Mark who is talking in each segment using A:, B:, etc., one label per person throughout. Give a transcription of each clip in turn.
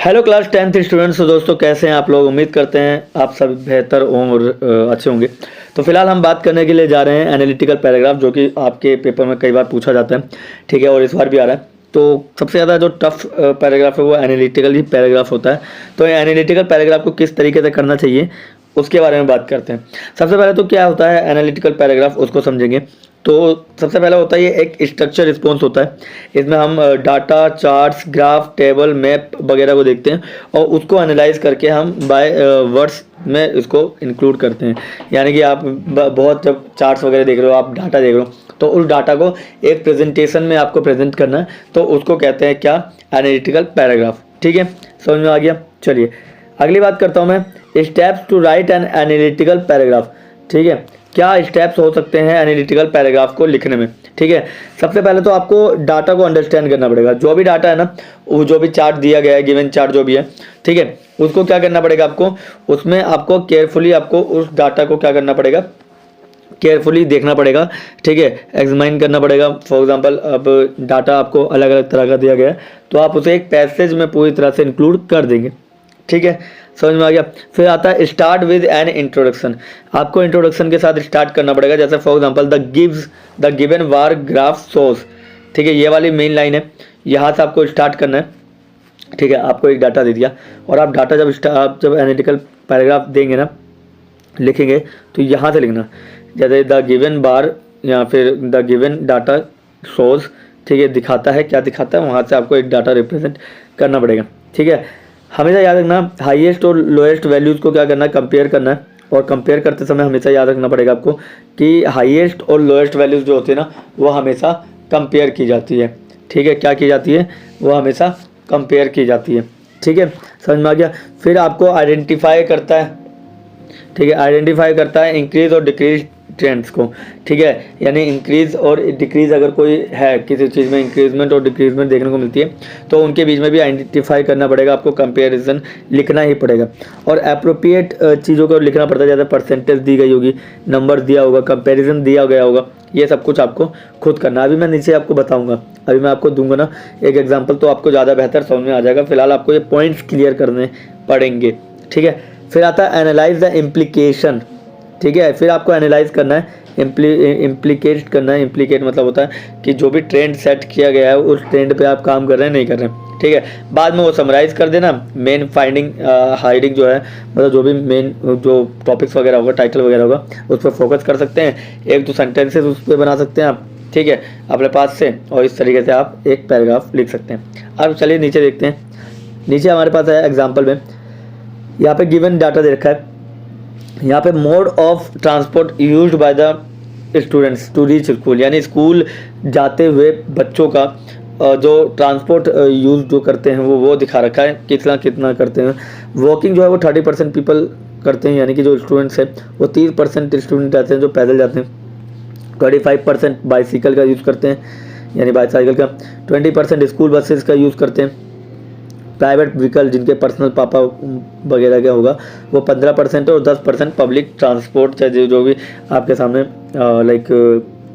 A: Hello class 10th students. तो दोस्तों कैसे हैं आप लोग। उम्मीद करते हैं आप सब बेहतर और अच्छे होंगे। तो फिलहाल हम बात करने के लिए जा रहे हैं एनालिटिकल पैराग्राफ, जो कि आपके पेपर में कई बार पूछा जाता है, ठीक है, और इस बार भी आ रहा है। तो सबसे ज़्यादा जो टफ पैराग्राफ है वो एनालिटिकल ही पैराग्राफ होता है। तो एनालिटिकल पैराग्राफ को किस तरीके से करना चाहिए उसके बारे में बात करते हैं। सबसे पहले तो क्या होता है एनालिटिकल पैराग्राफ, उसको समझेंगे। तो सबसे पहला होता है ये एक स्ट्रक्चर रिस्पॉन्स होता है। इसमें हम data, charts, graph, table, map वगैरह को देखते हैं और उसको एनालाइज करके हम बाय वर्ड्स में इसको इंक्लूड करते हैं। यानी कि आप बहुत जब चार्ट्स वगैरह देख रहे हो, आप डाटा देख रहे हो, तो उस डाटा को एक प्रेजेंटेशन में आपको प्रेजेंट करना है, तो उसको कहते हैं क्या, एनालिटिकल पैराग्राफ। ठीक है, समझ में आ गया। चलिए अगली बात करता हूँ मैं, steps to write an analytical paragraph. ठीक है, क्या स्टेप्स हो सकते हैं एनालिटिकल पैराग्राफ को लिखने में। ठीक है, सबसे पहले तो आपको डाटा को अंडरस्टैंड करना पड़ेगा। जो भी डाटा है ना, वो जो भी चार्ट दिया गया है, गिवन चार्ट जो भी है, ठीक है, उसको क्या करना पड़ेगा आपको, उसमें आपको केयरफुली आपको उस डाटा को क्या करना पड़ेगा, केयरफुली देखना पड़ेगा। ठीक है, एग्जामिन करना पड़ेगा। फॉर एग्जांपल अब डाटा आपको अलग अलग तरह का दिया गया है, तो आप उसे एक पैसेज में पूरी तरह से इंक्लूड कर देंगे। ठीक है, समझ में आ गया। फिर आता है स्टार्ट विद एन इंट्रोडक्शन। आपको इंट्रोडक्शन के साथ स्टार्ट करना पड़ेगा। जैसे for example the given bar graph source. ठीक है, ये वाली मेन लाइन है, यहाँ से आपको स्टार्ट करना है। ठीक है, आपको एक डाटा दे दिया और आप डाटा आप जब एनालिटिकल पैराग्राफ देंगे ना, लिखेंगे, तो यहाँ से लिखना, जैसे द गिवन बार या फिर द गिवन डाटा सोर्स। ठीक है, दिखाता है, क्या दिखाता है, वहाँ से आपको एक डाटा रिप्रेजेंट करना पड़ेगा। ठीक है, हमेशा याद रखना हाईएस्ट और लोएस्ट वैल्यूज़ को क्या करना है, कंपेयर करना है। और कंपेयर करते समय हमेशा याद रखना पड़ेगा आपको कि हाईएस्ट और लोएस्ट वैल्यूज़ जो होती है ना, वो हमेशा कंपेयर की जाती है। ठीक है, क्या की जाती है, वो हमेशा कंपेयर की जाती है। ठीक है, समझ में आ गया। फिर आपको आइडेंटिफाई करता है। ठीक है, आइडेंटिफाई करता है इंक्रीज और डिक्रीज ट्रेंड्स को। ठीक है, यानी इंक्रीज और डिक्रीज अगर कोई है, किसी चीज़ में इंक्रीजमेंट और डिक्रीजमेंट देखने को मिलती है, तो उनके बीच में भी आइडेंटिफाई करना पड़ेगा आपको, कंपैरिजन लिखना ही पड़ेगा। और अप्रोप्रिएट चीज़ों को लिखना पड़ता है, जैसे परसेंटेज दी गई होगी, नंबर दिया होगा, कंपैरिजन दिया गया होगा, ये सब कुछ आपको खुद करना। अभी मैं नीचे आपको बताऊँगा, अभी मैं आपको दूंगा ना एक एग्जाम्पल, तो आपको ज़्यादा बेहतर समझ में आ जाएगा। फिलहाल आपको ये पॉइंट्स क्लियर करने पड़ेंगे। ठीक है, फिर आता है एनालाइज द इम्प्लीकेशन। ठीक है, फिर आपको एनालाइज करना है, इम्प्लीकेट करना है। इम्प्लीकेट मतलब होता है कि जो भी ट्रेंड सेट किया गया है, उस ट्रेंड पे आप काम कर रहे हैं नहीं कर रहे हैं। ठीक है, बाद में वो समराइज कर देना। मेन फाइंडिंग हाइडिंग जो है, मतलब जो भी मेन जो टॉपिक्स वगैरह होगा, टाइटल वगैरह होगा, उस पर फोकस कर सकते हैं। एक दो सेंटेंसेस उस पर बना सकते हैं आप, ठीक है, अपने पास से, और इस तरीके से आप एक पैराग्राफ लिख सकते हैं। अब चलिए नीचे देखते हैं। नीचे हमारे पास है एग्जाम्पल में, यहाँ पे गिवन डाटा दे रखा है। यहाँ पे mode of transport used by the students to reach school, यानी स्कूल जाते हुए बच्चों का जो ट्रांसपोर्ट यूज जो करते हैं वो दिखा रखा है, कितना कितना करते हैं। वॉकिंग जो है वो 30% पीपल करते हैं, यानी कि जो स्टूडेंट्स हैं वो 30% स्टूडेंट रहते हैं जो पैदल जाते हैं। 25% बाईसाइकिल का यूज़ करते हैं, यानी बाईसाइकिल का। 20% स्कूल बसेस का यूज़ करते हैं। प्राइवेट व्हीकल जिनके पर्सनल पापा वगैरह का होगा वो 15% और 10% पब्लिक ट्रांसपोर्ट, चाहे जो भी आपके सामने लाइक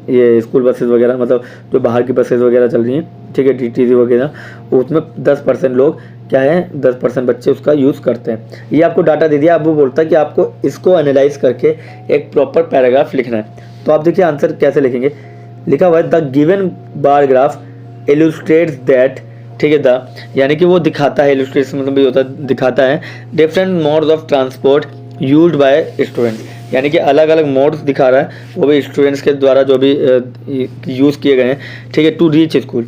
A: ये स्कूल बसेस वगैरह, मतलब जो बाहर की बसेस वगैरह चल रही हैं, ठीक है, DTC वगैरह, उसमें 10% लोग क्या है, 10% बच्चे उसका यूज़ करते हैं। ये आपको डाटा दे दिया। अब वो बोलता है कि आपको इसको एनालाइज करके एक प्रॉपर पैराग्राफ लिखना है। तो आप देखिए आंसर कैसे लिखेंगे। लिखा हुआ है the given bar graph illustrates that. ठीक है, द यानी कि वो दिखाता है, इलुस्ट्रेशन मतलब भी होता है दिखाता है, different modes of transport used bye students, यानी कि अलग अलग मोड्स दिखा रहा है, वो भी स्टूडेंट्स के द्वारा जो भी यूज़ किए गए हैं। ठीक है, टू रीच स्कूल,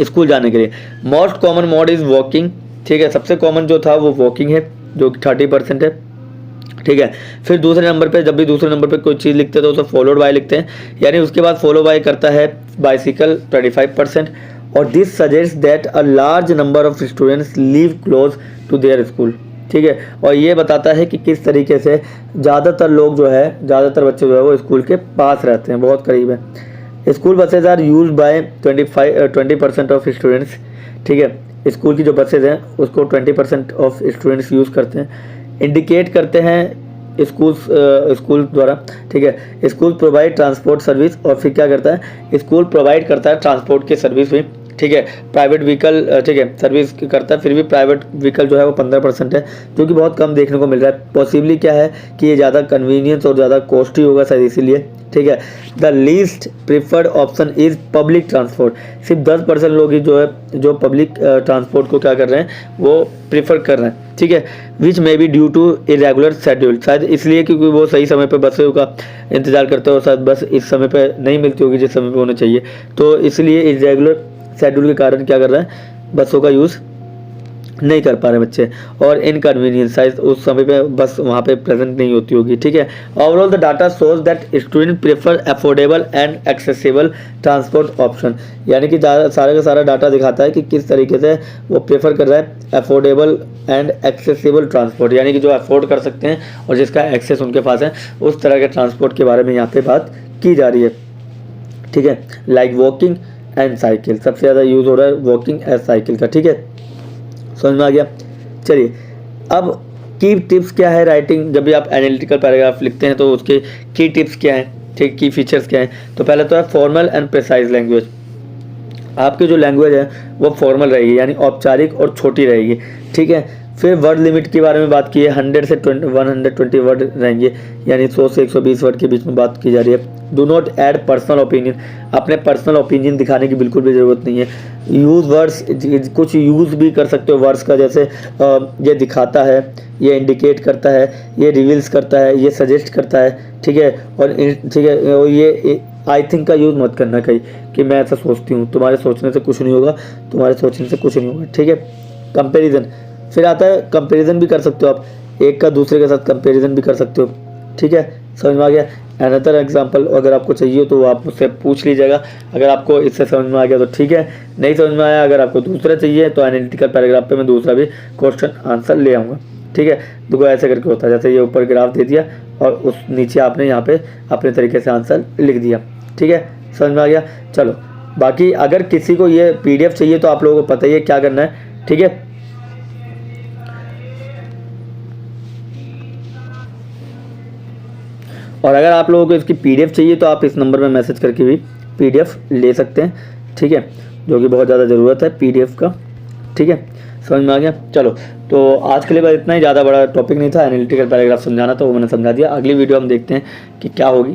A: स्कूल जाने के लिए। Most common mode is walking. ठीक है, सबसे कॉमन जो था वो वॉकिंग है, जो कि 30% है। ठीक है, फिर दूसरे नंबर पे, जब भी दूसरे नंबर पे कोई चीज़ लिखते हैं तो उसे फॉलोड बाय लिखते हैं, यानी उसके बाद फॉलो बाय करता है बाइसिकल 25%। और this suggest that a large number of students live close to their school. ठीक है, और ये बताता है कि किस तरीके से ज़्यादातर लोग जो है, ज़्यादातर बच्चे जो है वो स्कूल के पास रहते हैं, बहुत करीब है। School buses are use by 20% of students. ठीक है, स्कूल की जो बसेज हैं उसको 20% ऑफ स्टूडेंट्स यूज़ करते हैं, इंडिकेट करते हैं स्कूल द्वारा। ठीक है, स्कूल प्रोवाइड ट्रांसपोर्ट सर्विस, और फिर क्या करता है, स्कूल प्रोवाइड करता है ट्रांसपोर्ट की सर्विस भी। ठीक है। प्राइवेट व्हीकल ठीक है सर्विस करता है, फिर भी प्राइवेट व्हीकल जो है वो 15% है, जो कि बहुत कम देखने को मिल रहा है। पॉसिबली क्या है कि ये ज़्यादा कन्वीनियंस और ज़्यादा कॉस्टली होगा शायद इसीलिए, ठीक है। The least preferred option is public transport. सिर्फ 10% लोग ही जो है जो पब्लिक ट्रांसपोर्ट को क्या कर रहे हैं वो प्रीफर कर रहे हैं, ठीक है। Which may be due to irregular schedule, शायद इसलिए क्योंकि वो सही समय पे बसों का इंतजार करते हो और शायद बस इस समय पे नहीं मिलती होगी जिस समय पे होना चाहिए, तो इसलिए इरेगुलर शेड्यूल के कारण क्या कर रहा है बसों का यूज़ नहीं कर पा रहे बच्चे। और इनकन्वीनियंस शायद उस समय पे बस वहाँ पे प्रेजेंट नहीं होती होगी, ठीक है। Overall the data shows that student prefer affordable and accessible transport option, यानी कि सारा का सारा डाटा दिखाता है कि किस तरीके से वो प्रेफर कर रहा है अफोर्डेबल एंड एक्सेसिबल ट्रांसपोर्ट, यानी कि जो अफोर्ड कर सकते हैं और जिसका एक्सेस उनके पास है, उस तरह के ट्रांसपोर्ट के बारे में यहाँ पे बात की जा रही है, ठीक है। लाइक वॉकिंग एंड साइकिल, सबसे ज़्यादा यूज़ हो रहा है वॉकिंग एंड साइकिल का, ठीक है। समझ में आ गया। चलिए अब की टिप्स क्या है राइटिंग, जब भी आप एनालिटिकल पैराग्राफ लिखते हैं तो उसके की टिप्स क्या हैं, ठीक, की फीचर्स क्या हैं। तो पहले तो है फॉर्मल एंड प्रिसाइज लैंग्वेज। आपकी जो लैंग्वेज है वो फॉर्मल रहेगी, यानी औपचारिक और छोटी रहेगी, ठीक है। फिर वर्ड लिमिट के बारे में बात की है, 100 से 120 वर्ड रहेंगे, यानी 100 से 120 वर्ड के बीच में बात की जा रही है। Do not add personal opinion, अपने पर्सनल ओपिनियन दिखाने की बिल्कुल भी ज़रूरत नहीं है। यूज़ वर्ड्स, कुछ यूज़ भी कर सकते हो वर्ड्स का, जैसे ये दिखाता है, ये इंडिकेट करता है, ये रिवील्स करता है, ये सजेस्ट करता है, ठीक है। और ठीक है, और ये आई थिंक का यूज़ मत करना कहीं कि मैं ऐसा सोचती हूँ, तुम्हारे सोचने से कुछ नहीं होगा, तुम्हारे सोचने से कुछ नहीं होगा, ठीक है। कंपेरिजन, फिर आता है कंपैरिजन भी कर सकते हो आप, एक का दूसरे के साथ कंपैरिजन भी कर सकते हो, ठीक है। समझ में आ गया। अनदर एग्जांपल अगर आपको चाहिए तो आप मुझसे पूछ लीजिएगा, अगर आपको इससे समझ में आ गया तो ठीक है, नहीं समझ में आया अगर आपको दूसरा चाहिए तो एनालिटिकल पैराग्राफ पे मैं दूसरा भी क्वेश्चन आंसर ले आऊँगा, ठीक है। देखो ऐसे करके होता है, जैसे ये ऊपर ग्राफ दे दिया और उस नीचे आपने यहाँ पे अपने तरीके से आंसर लिख दिया, ठीक है। समझ में आ गया। चलो बाकी अगर किसी को ये PDF चाहिए तो आप लोगों को पता ही है क्या करना है, ठीक है। और अगर आप लोगों को इसकी PDF चाहिए तो आप इस नंबर में मैसेज करके भी PDF ले सकते हैं, ठीक है, जो कि बहुत ज़्यादा ज़रूरत है PDF का, ठीक है। समझ में आ गया। चलो तो आज के लिए बस इतना ही, ज़्यादा बड़ा टॉपिक नहीं था, एनालिटिकल पैराग्राफ समझाना तो वो मैंने समझा दिया। अगली वीडियो हम देखते हैं कि क्या होगी,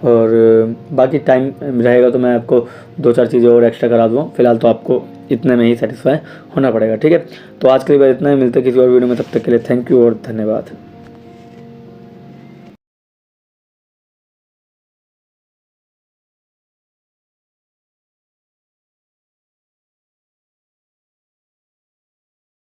A: और बाकी टाइम रहेगा तो मैं आपको 2-4 चीज़ें और एक्स्ट्रा करा दूँगा। फिलहाल तो आपको इतने में ही सेटिस्फाई होना पड़ेगा, ठीक है। तो आज के लिए बस इतना ही, मिलते हैं किसी और वीडियो में, तब तक के लिए थैंक यू और धन्यवाद।